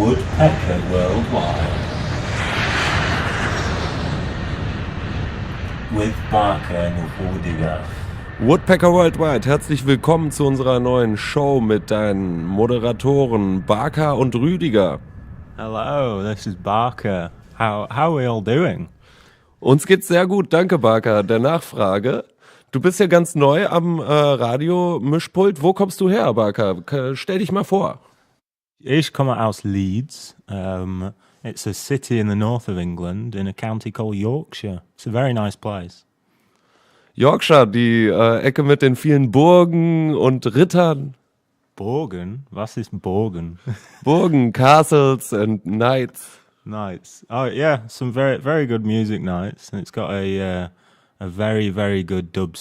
Woodpecker worldwide. With Barker and Rüdiger. Woodpecker Worldwide, herzlich willkommen zu unserer neuen Show mit deinen Moderatoren Barker und Rüdiger. Hello, this is Barker. How are we all doing? Uns geht's sehr gut, danke Barker. Der Nachfrage, du bist ja ganz neu am Radio-Mischpult. Wo kommst du her, Barker? Stell dich mal vor. Ich komme aus Leeds. It's a city in the north of England in a county called Yorkshire. It's a very nice place. Yorkshire, die Ecke mit den vielen Burgen und Rittern. Burgen? Was ist Burgen? Burgen, Castles and Knights. Nights. Oh yeah, some very, very good music nights. And it's got a very, very good dub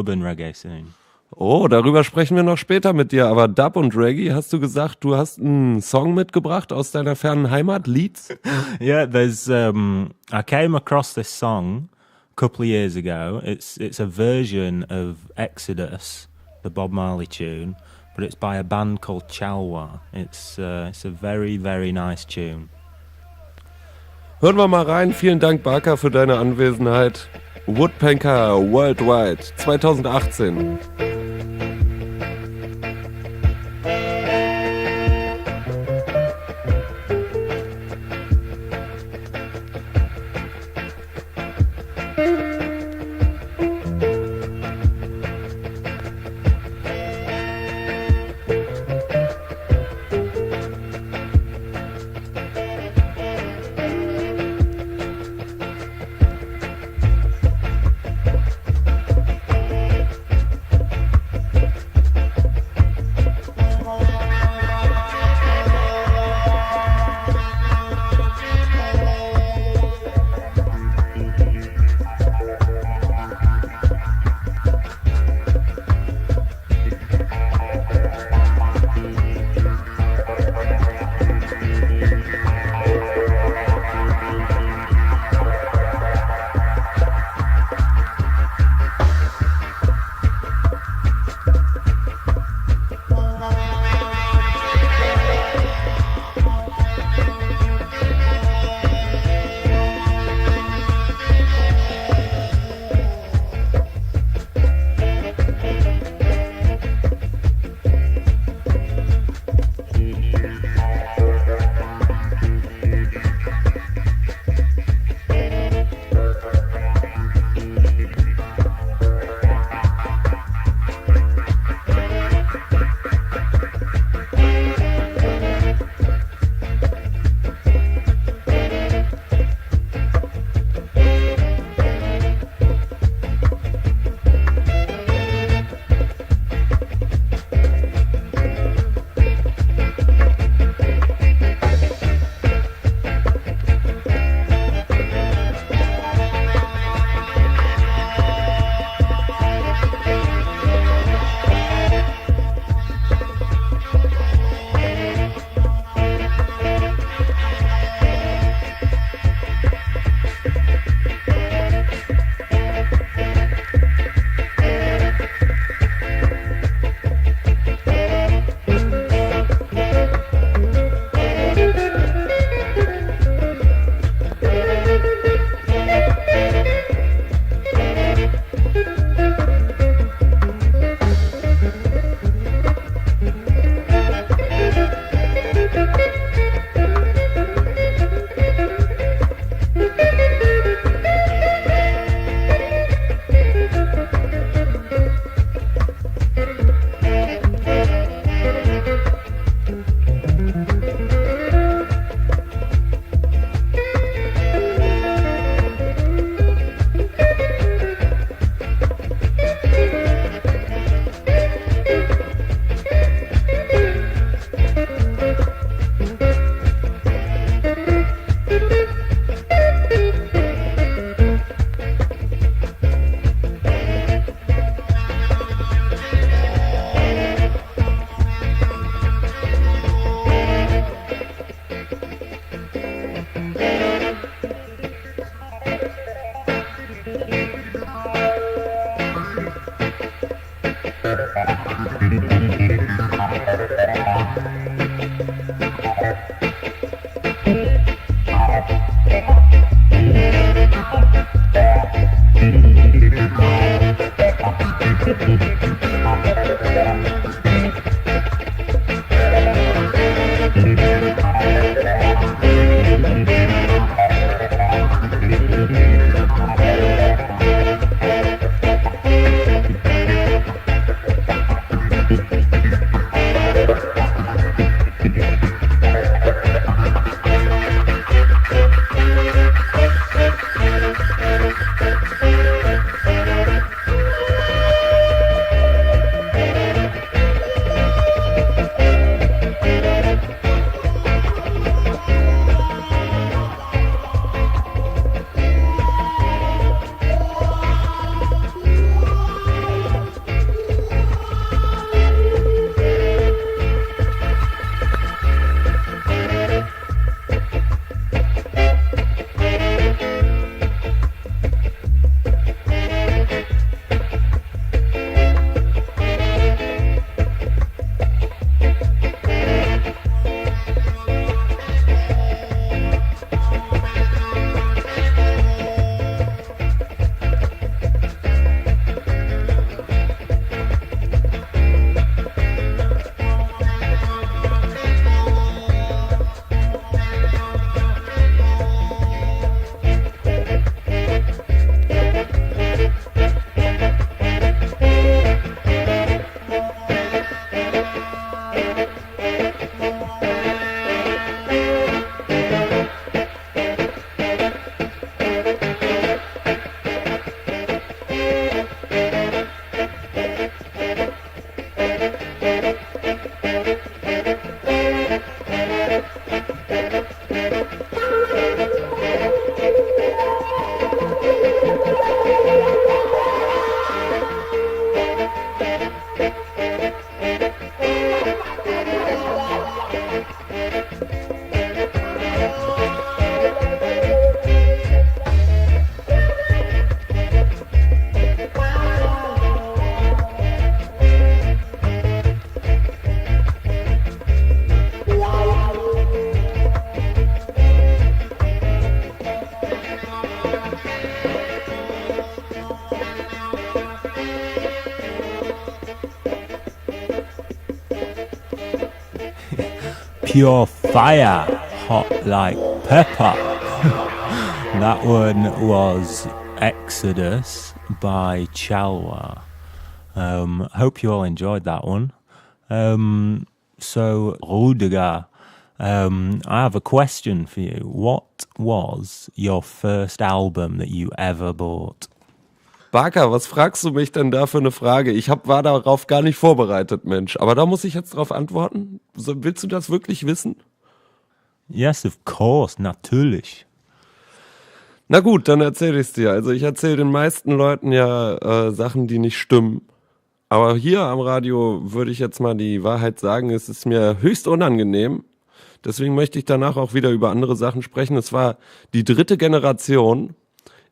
and reggae scene. Oh, darüber sprechen wir noch später mit dir. Aber Dub und Reggae, hast du gesagt, du hast einen Song mitgebracht aus deiner fernen Heimat, Leeds? Yeah, I came across this song a couple of years ago. It's a version of Exodus, the Bob Marley tune, but it's by a band called Chalwa. It's a very, very nice tune. Hören wir mal rein. Vielen Dank, Barker, für deine Anwesenheit. Woodpecker Worldwide 2018. pure fire, hot like pepper. That one was Exodus by Chalwa. Hope you all enjoyed that one. So, Rüdiger, I have a question for you. What was your first album that you ever bought? Barker, was fragst du mich denn da für eine Frage? War darauf gar nicht vorbereitet, Mensch. Aber da muss ich jetzt drauf antworten. Willst du das wirklich wissen? Yes, of course, natürlich. Na gut, dann erzähle ich es dir. Also ich erzähle den meisten Leuten ja Sachen, die nicht stimmen. Aber hier am Radio würde ich jetzt mal die Wahrheit sagen, es ist mir höchst unangenehm. Deswegen möchte ich danach auch wieder über andere Sachen sprechen. Es war die 3. Generation.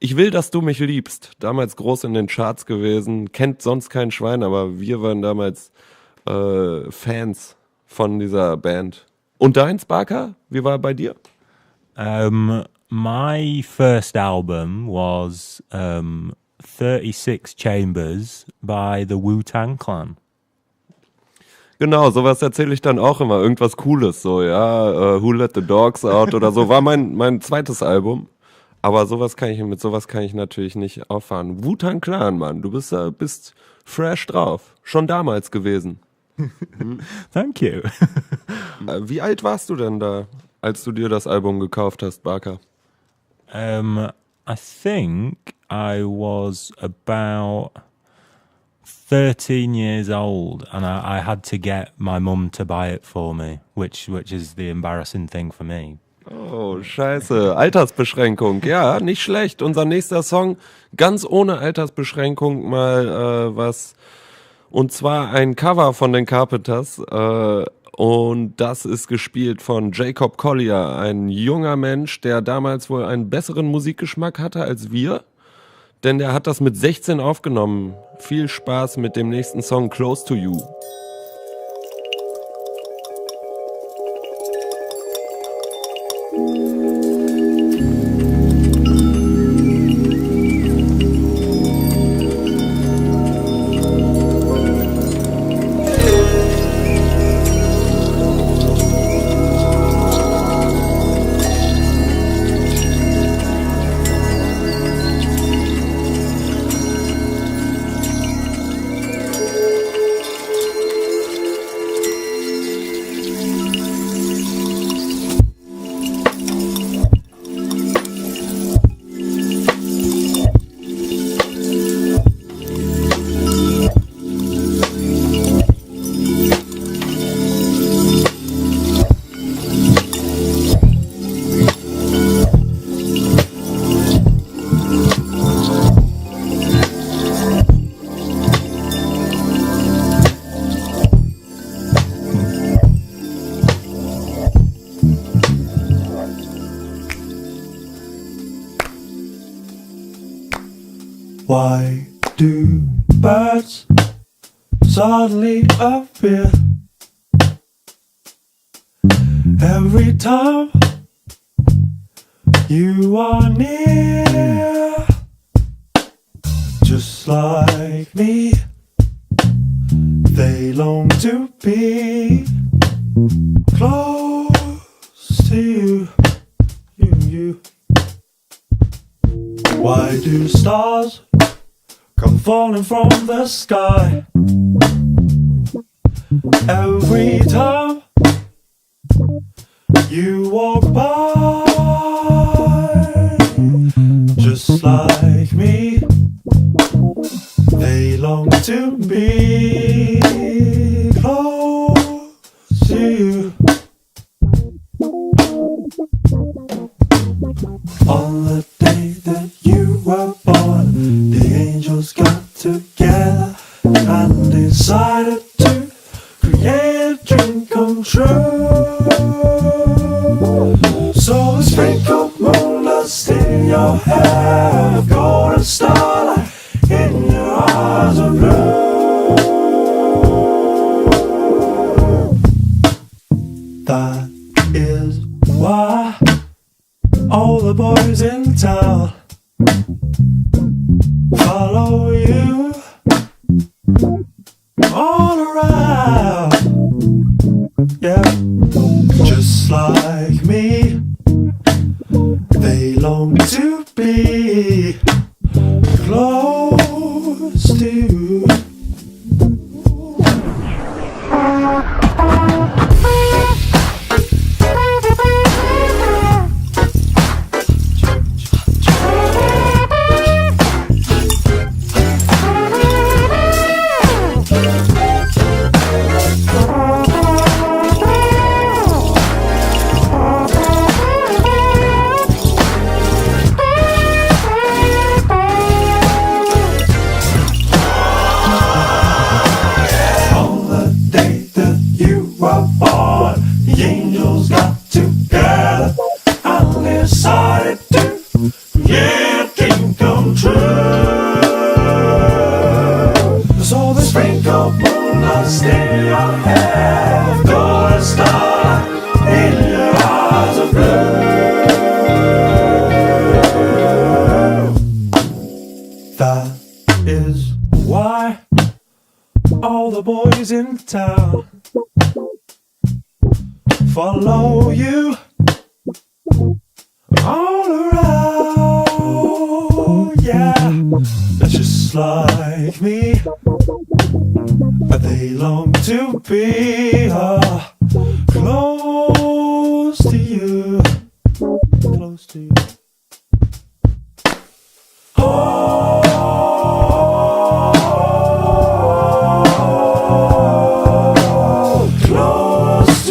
Ich will, dass du mich liebst. Damals groß in den Charts gewesen. Kennt sonst kein Schwein, aber wir waren damals Fans von dieser Band. Und deins, Barker? Wie war bei dir? My first album was 36 Chambers by the Wu-Tang Clan. Genau, sowas erzähle ich dann auch immer. Irgendwas Cooles, so, ja, Who Let the Dogs Out oder so. War mein zweites Album. Aber mit sowas kann ich natürlich nicht auffahren. Wu-Tang Clan, Mann, du bist fresh drauf. Schon damals gewesen. Thank you. Wie alt warst du denn da, als du dir das Album gekauft hast, Barker? I think I was about 13 years old, and I had to get my mum to buy it for me, which is the embarrassing thing for me. Oh, scheiße. Altersbeschränkung. Ja, nicht schlecht. Unser nächster Song, ganz ohne Altersbeschränkung, mal was. Und zwar ein Cover von den Carpenters. Und das ist gespielt von Jacob Collier, ein junger Mensch, der damals wohl einen besseren Musikgeschmack hatte als wir. Denn der hat das mit 16 aufgenommen. Viel Spaß mit dem nächsten Song, Close to You. Why do birds suddenly appear every time you are near? Just like me, they long to be close to you, you. Why do stars come falling from the sky every time you walk by? Just like me, they long to be close to you. On the day that you were born, the angels got together and decided to create a dream come true. So a sprinkled moonless in your hair, a golden starlight in your eyes are blue. That is why all the boys in town follow you all around, yeah. in your head, golden star in your eyes of blue. That is why all the boys in town follow you all around, yeah. That's just like me. They long to be close to you, close to you. Close to you.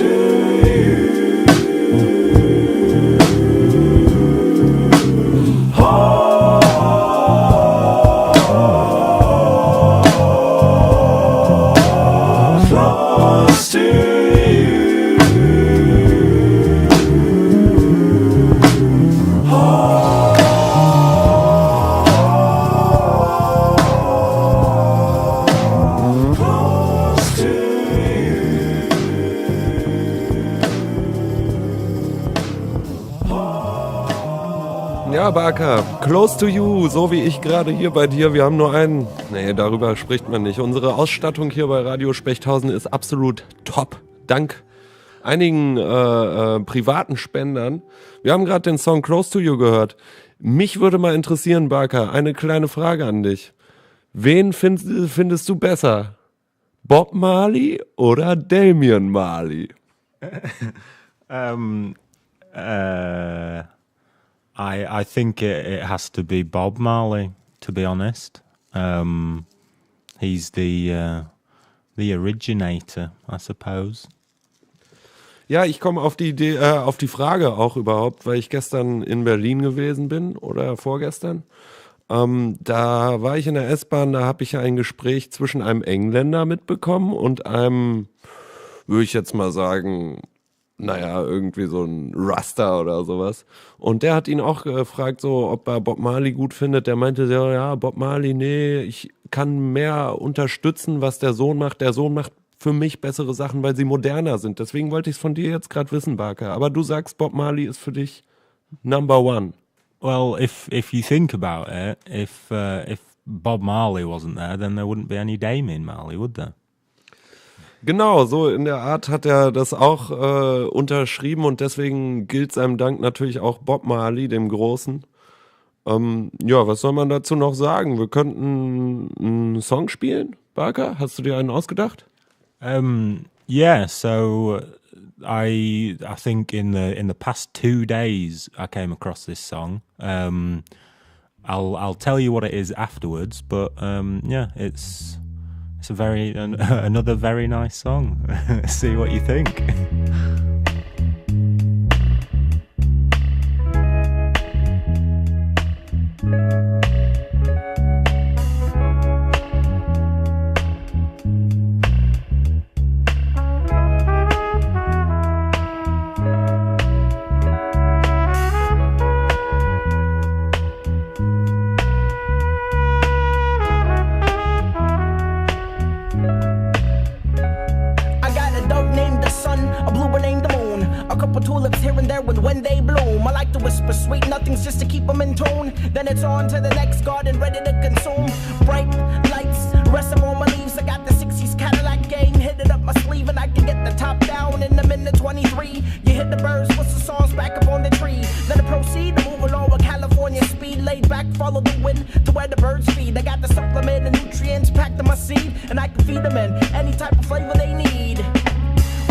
Close to you. Ja, Barker, close to you, so wie ich gerade hier bei dir. Wir haben nur einen, nee, darüber spricht man nicht. Unsere Ausstattung hier bei Radio Spechthausen ist absolut top. Dank einigen privaten Spendern. Wir haben gerade den Song Close to You gehört. Mich würde mal interessieren, Barker, eine kleine Frage an dich. Wen findest du besser? Bob Marley oder Damian Marley? I think it has to be Bob Marley, to be honest. He's the originator, I suppose. Ja, ich komme auf die Idee, auf die Frage auch überhaupt, weil ich gestern in Berlin gewesen bin oder vorgestern. Da war ich in der S-Bahn, da habe ich ein Gespräch zwischen einem Engländer mitbekommen und einem, würde ich jetzt mal sagen, naja, irgendwie so ein Rasta oder sowas. Und der hat ihn auch gefragt, so, ob er Bob Marley gut findet. Der meinte, ja, Bob Marley, nee, ich kann mehr unterstützen, was der Sohn macht. Der Sohn macht für mich bessere Sachen, weil sie moderner sind. Deswegen wollte ich es von dir jetzt gerade wissen, Barker. Aber du sagst, Bob Marley ist für dich number one. Well, if you think about it, if Bob Marley wasn't there, then there wouldn't be any Damian Marley, would there? Genau, so in der Art hat er das auch unterschrieben und deswegen gilt seinem Dank natürlich auch Bob Marley, dem Großen. Ja, was soll man dazu noch sagen? Wir könnten einen Song spielen, Barker? Hast du dir einen ausgedacht? Yeah, so I think in the past 2 days I came across this song. I'll tell you what it is afterwards, but yeah, it's another very nice song. See what you think. Just to keep them in tune. Then it's on to the next garden, ready to consume. Bright lights, rest of all my leaves. I got the 60s Cadillac game, hit it up my sleeve, and I can get the top down in the minute 23. You hit the birds, what's the songs back up on the tree? Then I proceed to move along with California speed. Laid back, follow the wind to where the birds feed. I got the supplement and nutrients packed in my seed, and I can feed them in any type of flavor they need.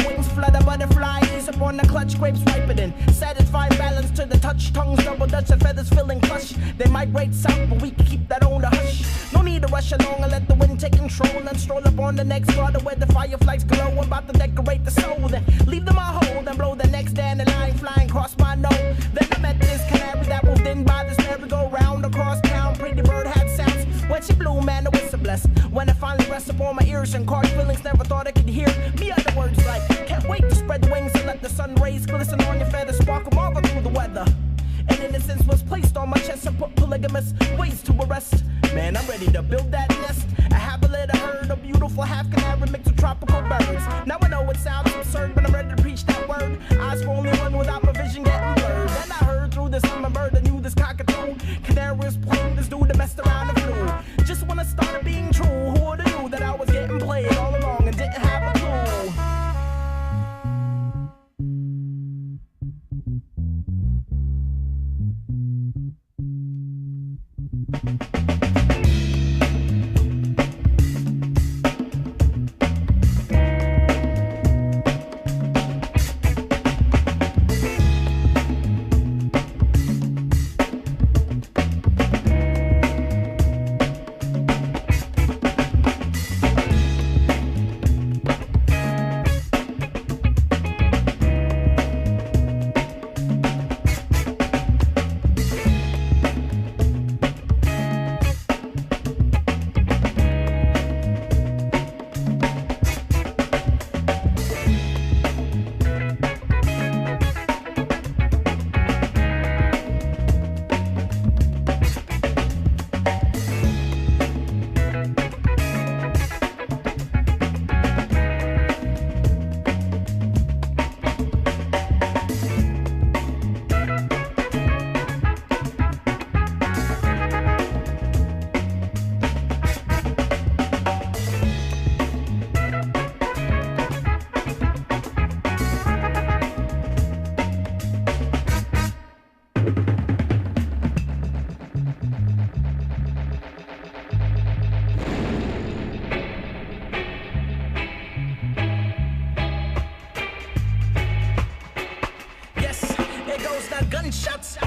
Wings flutter, butterflies up on the clutch, grapes ripening. Satisfied balance to the touch, tongues double dutch and feathers filling plush. They migrate south, but we can keep that on the hush. No need to rush along and let the wind take control and stroll up on the next garden where the fireflies glow. I'm about to decorate the soul, then leave them a hold and blow the next dandelion flying across my nose. Then I met this canary that moved in by this merry-go-round across town. Pretty bird had sounds when she blew, man, the whistle blessed. When it finally rests upon my ears and caught feelings never thought I could hear. Me other words like, can't wait to spread the wings and let the sun rays glisten on your feathers, sparkle marvel through the weather. And innocence was placed on my chest and put polygamous ways to arrest. Man, I'm ready to build that nest. I have a little herd, a beautiful half canary and mixed with tropical birds. Now I know it sounds absurd, but I'm ready to preach that word. Eyes for only one without my vision getting blurred. Then I heard through this summer bird, I knew this cockatoo. Canaries playing this dude that messed around and flew. Just when I started being true, who would've knew that I was getting played all along and didn't have a clue? Gunshots.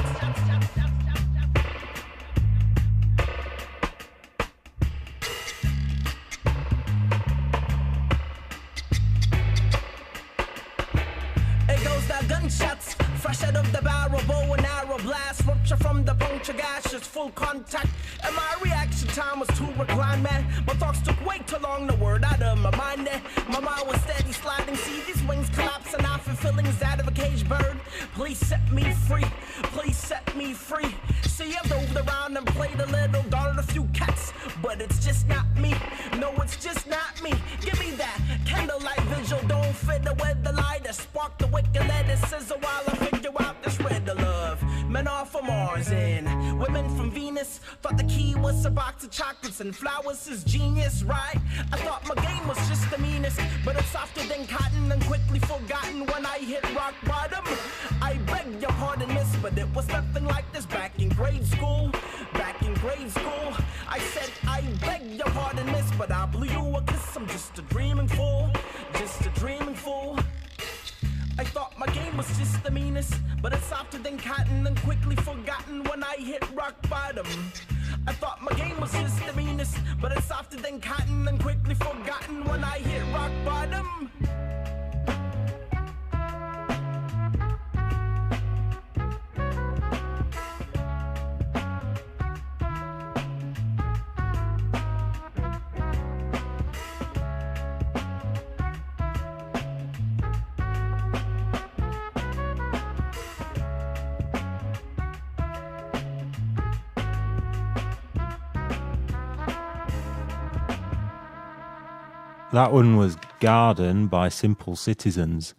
It goes the gunshots, fresh out of the barrel, bow and arrow blast, rupture from the puncture gashes, full contact. And my reaction time was to recline, man. My thoughts took way too long, the word out of my mind. My mind was steady sliding, see these wings collapsing off and feelings out of a caged bird. Please set me free, please set me free. See, I've roved around and played a little, guarded a few cats, but it's just not me. No, it's just not me. Give me that candlelight visual, don't fit the with the light. Spark the wick and let it sizzle while I figure out this riddle of men are from Mars and women from Venus. Thought the key was a box of chocolates and flowers is genius, right? I thought my game was just the meanest, but it's softer than cotton and quickly forgotten when I hit rock bottom. I beg your pardon, miss, but it was nothing like this back in grade school. Back in grade school, I said I beg your pardon, miss, but I blew you a kiss. I'm just a dreaming fool, just a dreaming fool. I thought my game was just the meanest, but it's softer than cotton and quickly forgotten when I hit rock bottom. I thought my game was just the meanest, but it's softer than cotton and quickly forgotten when I hit rock bottom. That one was Garden by Simple Citizens.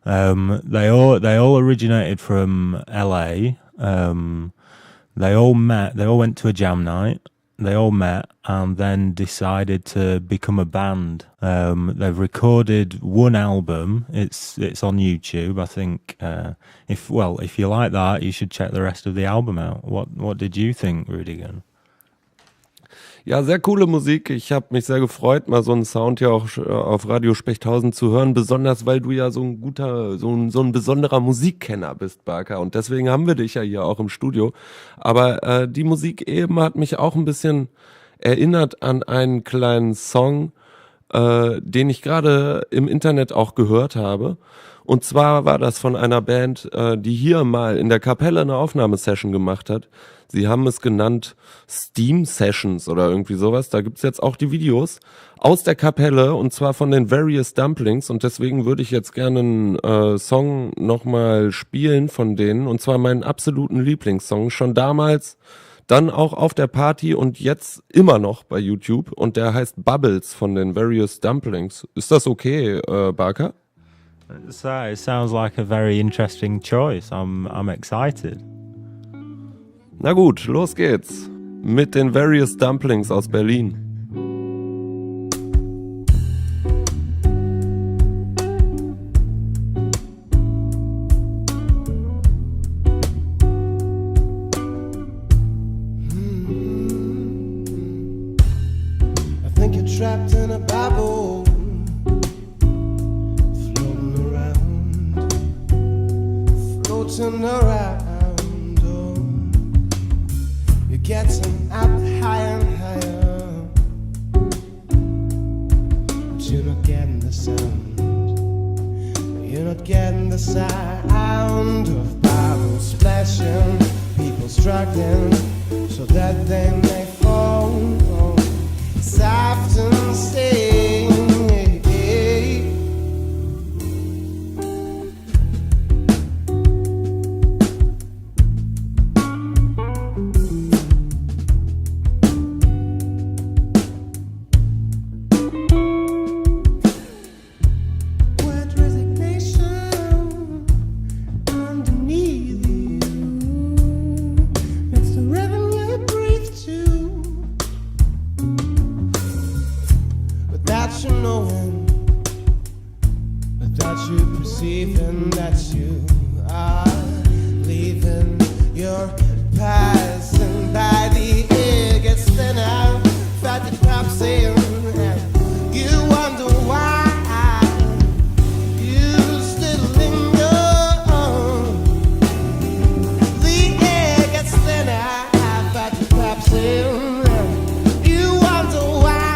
They all originated from LA. They all met. They all went to a jam night. They all met and then decided to become a band. They've recorded one album. It's on YouTube. I think if you like that, you should check the rest of the album out. What did you think, Rüdiger? Ja, sehr coole Musik. Ich habe mich sehr gefreut, mal so einen Sound hier auch auf Radio Spechthausen zu hören, besonders weil du ja so ein besonderer Musikkenner bist, Barker, und deswegen haben wir dich ja hier auch im Studio. Aber die Musik eben hat mich auch ein bisschen erinnert an einen kleinen Song, den ich gerade im Internet auch gehört habe. Und zwar war das von einer Band, die hier mal in der Kapelle eine Aufnahmesession gemacht hat. Sie haben es genannt Steam Sessions oder irgendwie sowas. Da gibt's jetzt auch die Videos aus der Kapelle und zwar von den Various Dumplings. Und deswegen würde ich jetzt gerne einen Song nochmal spielen von denen. Und zwar meinen absoluten Lieblingssong. Schon damals Dann auch auf der Party und jetzt immer noch bei YouTube. Und der heißt Bubbles von den Various Dumplings. Ist das okay, Barker? So, it sounds like a very interesting choice. I'm excited. Na gut, los geht's. Mit den Various Dumplings aus Berlin. Trapped in a bubble, floating around. Oh, you're getting up higher and higher, but you're not getting the sound. You're not getting the sound of bubbles splashing, people struggling so that they may fall. Soft and stay. With resignation underneath you, it's the rhythm you breathe to. Without you knowing, without you perceiving that you are leaving, you're passing by, the air gets thinner, fat it pops in, and you wonder why you still linger. The air gets thinner, fat it pops in, and you wonder why.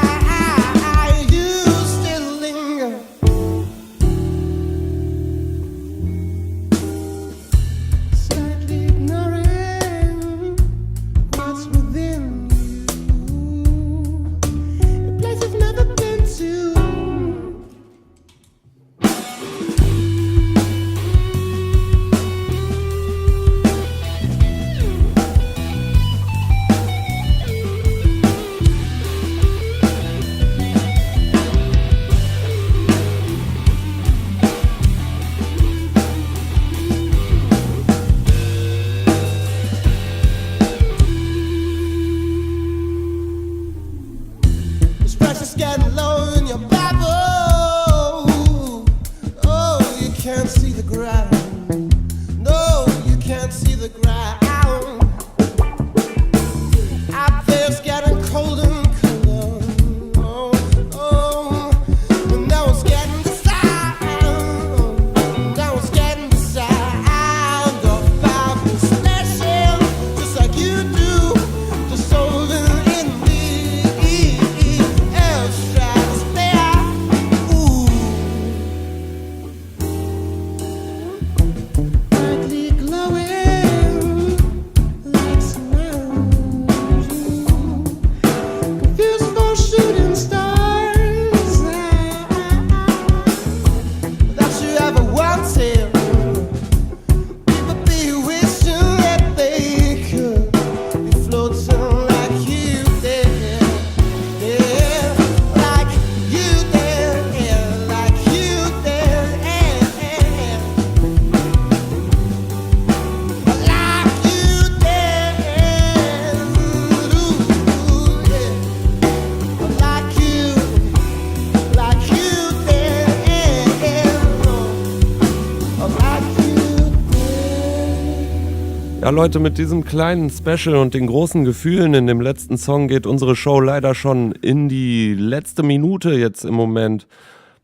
Ja, Leute, mit diesem kleinen Special und den großen Gefühlen in dem letzten Song geht unsere Show leider schon in die letzte Minute jetzt im Moment.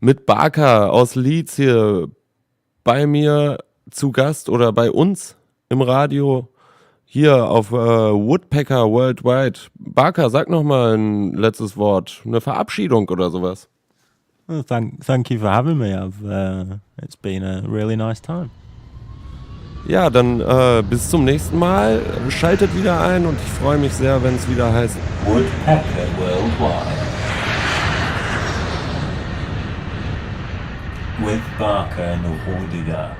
Mit Barker aus Leeds hier bei mir zu Gast oder bei uns im Radio hier auf Woodpecker Worldwide. Barker, sag noch mal ein letztes Wort, eine Verabschiedung oder sowas. Well, thank you for having me. It's been a really nice time. Ja, dann bis zum nächsten Mal. Schaltet wieder ein und ich freue mich sehr, wenn es wieder heißt Woodpecker Worldwide. With Barker and Rüdiger.